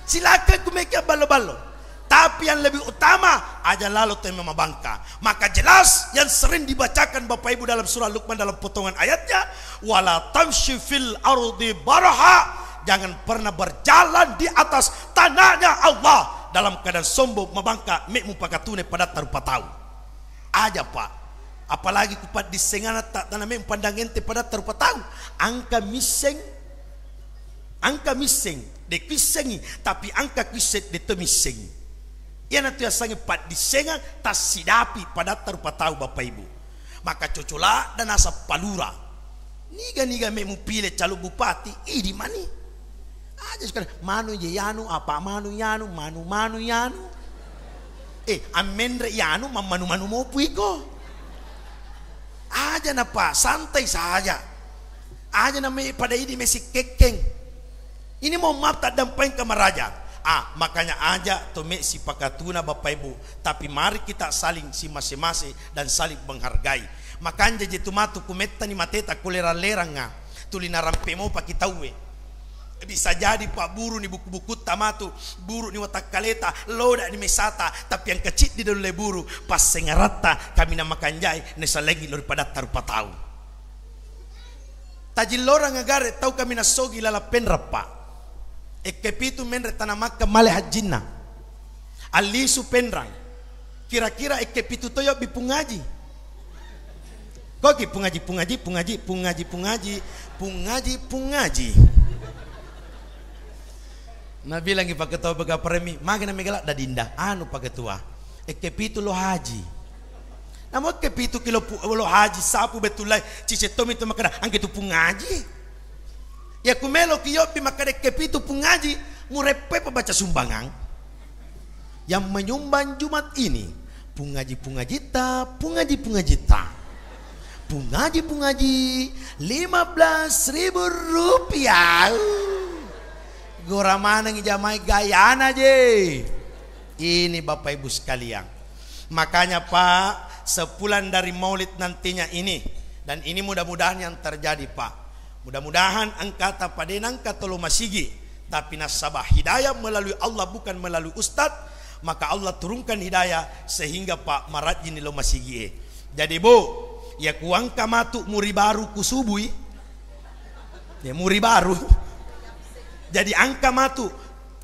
silakan kumeke balo-balo tapi yang lebih utama aja lalu tema mabangka maka jelas yang sering dibacakan Bapak Ibu dalam surah Luqman dalam potongan ayatnya wala tamshi fil ardi baraha jangan pernah berjalan di atas tanahnya Allah dalam keadaan sombong mabangka mek mupakatune pada tarupa tahu aja pak apalagi kupat disengana tak tanah mek pandang ente pada tarupa tahu angka miseng de kisengi tapi angka kiset de temiseng ia nanti asalnya pat disengat tas sidapi pada tarupa tahu Bapak Ibu maka cocola dan asap palura niga me mu pilih calon bupati di mani aja sekarang manu yanu apa manu yanu amendre yanu manu mau puiko aja napa santai saja aja namanya pada ini masih kekeng ini mau maaf tak dampain ke meraja makanya aja tome si pakatuna Bapak Ibu tapi mari kita saling si masing-masing dan saling menghargai makanya jitu matu kumeta ni mateta kulera leranga tulina rampe mo pakitawe bisa jadi pak buru ni buku-buku tamatu buru ni watak kaleta loda ni mesata tapi yang kecil di dalam buru pas sengarata kami nama kanjai nesa lagi lori pada tarupa tahu tajil lorang agare tahu kami nasogi lala penrapa ekepitu menre tanamaka male hajina alisu penrang kira-kira ekepitu toyo bipungaji koki pungaji Nabi lagi pak ketua bega premi magana megala dadinda anu pak ketua ekepitu lo haji namo ekepitu kilo lo haji sapu betulai cicetomi to makana angke tu pungaji ya kumelo kiyopi makade kepitu pungaji murepe pembaca sumbangan yang menyumbang Jumat ini pungaji-pungajita 15.000 rupiah Gora mana ngijamai gayana je. Ini Bapak Ibu sekalian. Makanya Pak, sebulan dari Maulid nantinya ini, dan ini mudah-mudahan yang terjadi Pak. Mudah-mudahan angkata padenang katolo masigi, tapi nasabah hidayah melalui Allah bukan melalui ustadz. Maka Allah turunkan hidayah sehingga Pak marajin lo masigi. Jadi Bu, ya kuangka matu muri baru kusubui. Ya muri baru. Jadi angka matu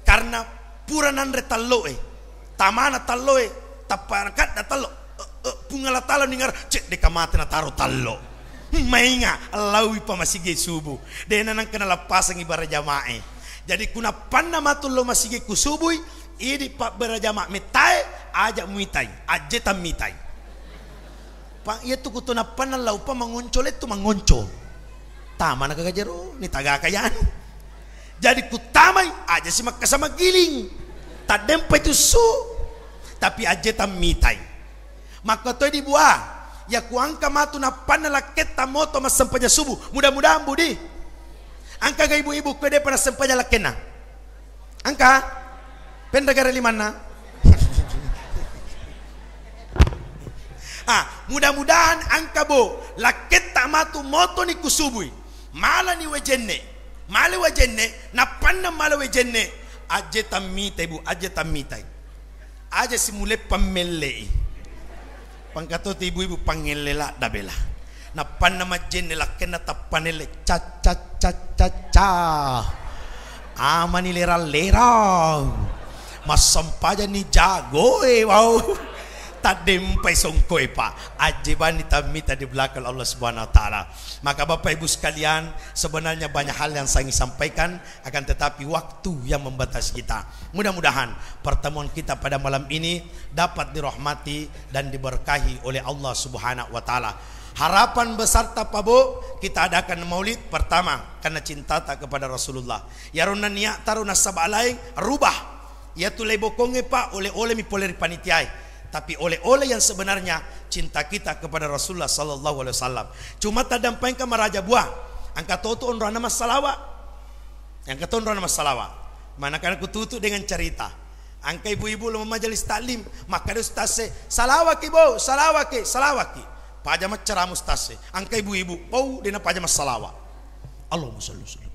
karena puranan retallo tamana tallo taparakat tallo pungala tallo ningar cek de kamate na taro tallo. Mainga lawi pa masigi subu. Dena nang kena lapasang ibara jamae. Jadi kuna panna matu lo masigi kusubui. Ini Pak berjamaah mitai aja mitai aja tam mitai Pak iya tuh kutuna panal lau pa mangoncol itu mangoncol taman kagak jero ni taga kayan jadi kutamai aja si makasama giling tadem pa itu su tapi aja tam mitai maka to dibuah ya kuangka matu na panal laketa moto mas sampanya subuh mudah-mudahan budi angka ga ibu-ibu kede pada sampanya lakena angka pendagara limana. Mudah-mudahan angka Bo laket tamatu moto ni kusubui mala ni wajenne mala wajenne na panna mala wajenne aje tamita ibu aje tamita aje simule pamelle pangkato ibu-ibu pangelela dabela na panna majenne lakena tapanele ca ca ca ca ca amani lera masampaja ni jago wow tadempai songkoi Pak ajibani tamita di belakang Allah Subhanahu wa taala. Maka Bapak Ibu sekalian, sebenarnya banyak hal yang saya ingin sampaikan, akan tetapi waktu yang membatasi kita. Mudah-mudahan pertemuan kita pada malam ini dapat dirahmati dan diberkahi oleh Allah Subhanahu wa taala. Harapan besar Pak Bu, kita adakan Maulid pertama karena cinta tak kepada Rasulullah. Ya rona niat taruna sabalaing rubah. Ya tu lebokonge Pak oleh-oleh mi poleri panitiai, tapi oleh-oleh yang sebenarnya cinta kita kepada Rasulullah sallallahu alaihi wasallam. Cuma tadampai ka maraja buah. Angka toto on rana masalawa. Yang kata on rana masalawa. Manakala kututu dengan cerita. Angka ibu-ibu lo majelis taklim, maka ustaz salawaki bo, salawaki, salawaki. Pajama ceramah ustaz. Angka ibu-ibu, oh dina pajama salawa. Allahumma shalli alaihi wasallam.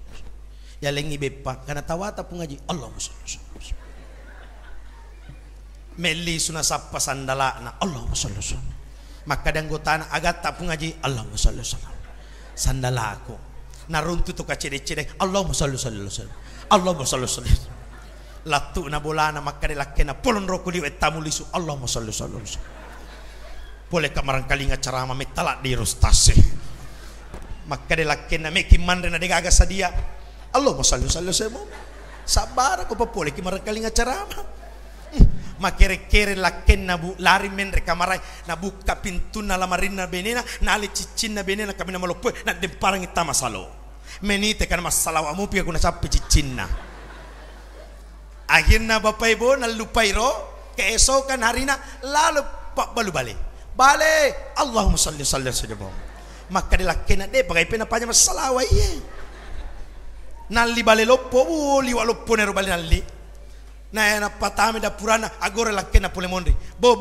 Ya lengi bepa kana tawata pun ngaji. Allahumma shalli alaihi wasallam. Meli suna sappa sandala na Allahumma shalli alaihi wasallam. Maka danggotana agat tak pun ngaji Allahumma shalli alaihi wasallam. Sandala aku naruntu tu kacede-cede Allahumma shalli alaihi wasallam. Allahumma shalli alaihi wasallam. Latu na bolana maka dilakena polon roku liu etamulisu Allahumma shalli alaihi wasallam. Boleh kamarang kalinga carama metalak di rostase. Maka dilakena meki mandre na degaga sadia Allahumma shalli alaihi wasallam. Sabar aku pa boleh kamarang kalinga carama. Makere-kere laken nabu lari menre kamarai nabuka pintu na lamarin na benena nali cicin na benena kami na malopo na demparang ita masalo menite kan masalaw amu pia kuna sapi cicin na akhirnya Bapak Ibu nalupai ro keesokan harina lalu pak balu bale Allahumma salli alaihi maka dilaken na de pakai pena panya masalaw iye nali bale lopo liwa lopo nero bale nali na patame da purana agora lakena pole mondri bo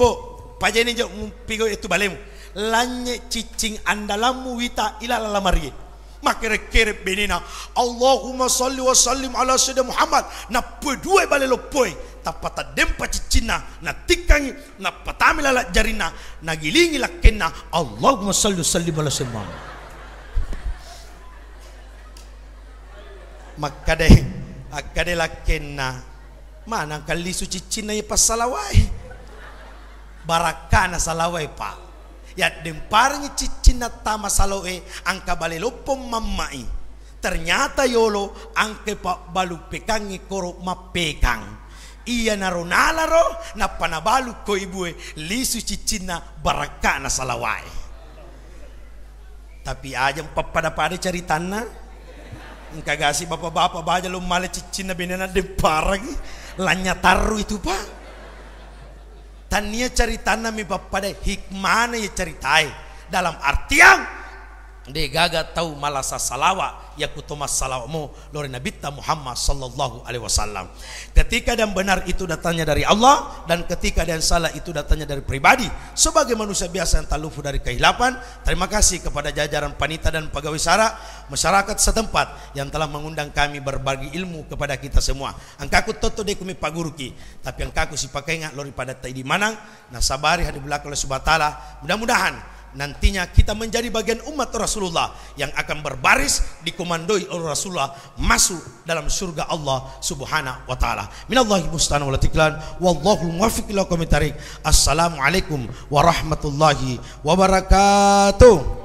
pajeni jo pigo itu balemu lanye cicing andalamu wita ila lamari makere kere benina Allahumma salli wa sallim ala sayyidina Muhammad na pedue bale lopoi tapata dempa cicina na tikangi na patame la jarina na gilingi lakena Allahumma salli wa sallim ala sayyidina Muhammad makade akade lakena mana kali suci cina ya pas salawai barakana salawai Pak ya demparnya cicina tama salawai angka bale lopom mamai ternyata yolo angke Pak balu pekangi koro mapekang iya naronala ro na panabalu ko ibue lisu cicina barakana salawai tapi aja pada cari tanah engka gasi bapak-bapak baja lo male cicina benena demparang lanya taru itu Pak tania ceritana mi bapak hikmana ya ceritai dalam artian de gaga tahu malasa salawa ya kutomas salawamu lori Nabi Muhammad sallallahu alaihi wasallam. Ketika dan benar itu datangnya dari Allah, dan ketika dan salah itu datangnya dari pribadi. Sebagai manusia biasa yang talufu dari kehilapan, terima kasih kepada jajaran panitia dan pegawai sara masyarakat setempat yang telah mengundang kami berbagi ilmu kepada kita semua. Angkaku toto de kumi paguruki, tapi angkaku si pakai nggak lori pada tai di manang nasabari hadi belakang oleh subhanahu wa taala. Mudah-mudahan nantinya kita menjadi bagian umat Rasulullah yang akan berbaris dikomandoi oleh Rasulullah masuk dalam surga Allah subhanahu wa ta'ala. Minallahi musta'an wal tiklan wallahu muwaffiq ila aqwamit thariq. Assalamualaikum warahmatullahi wabarakatuh.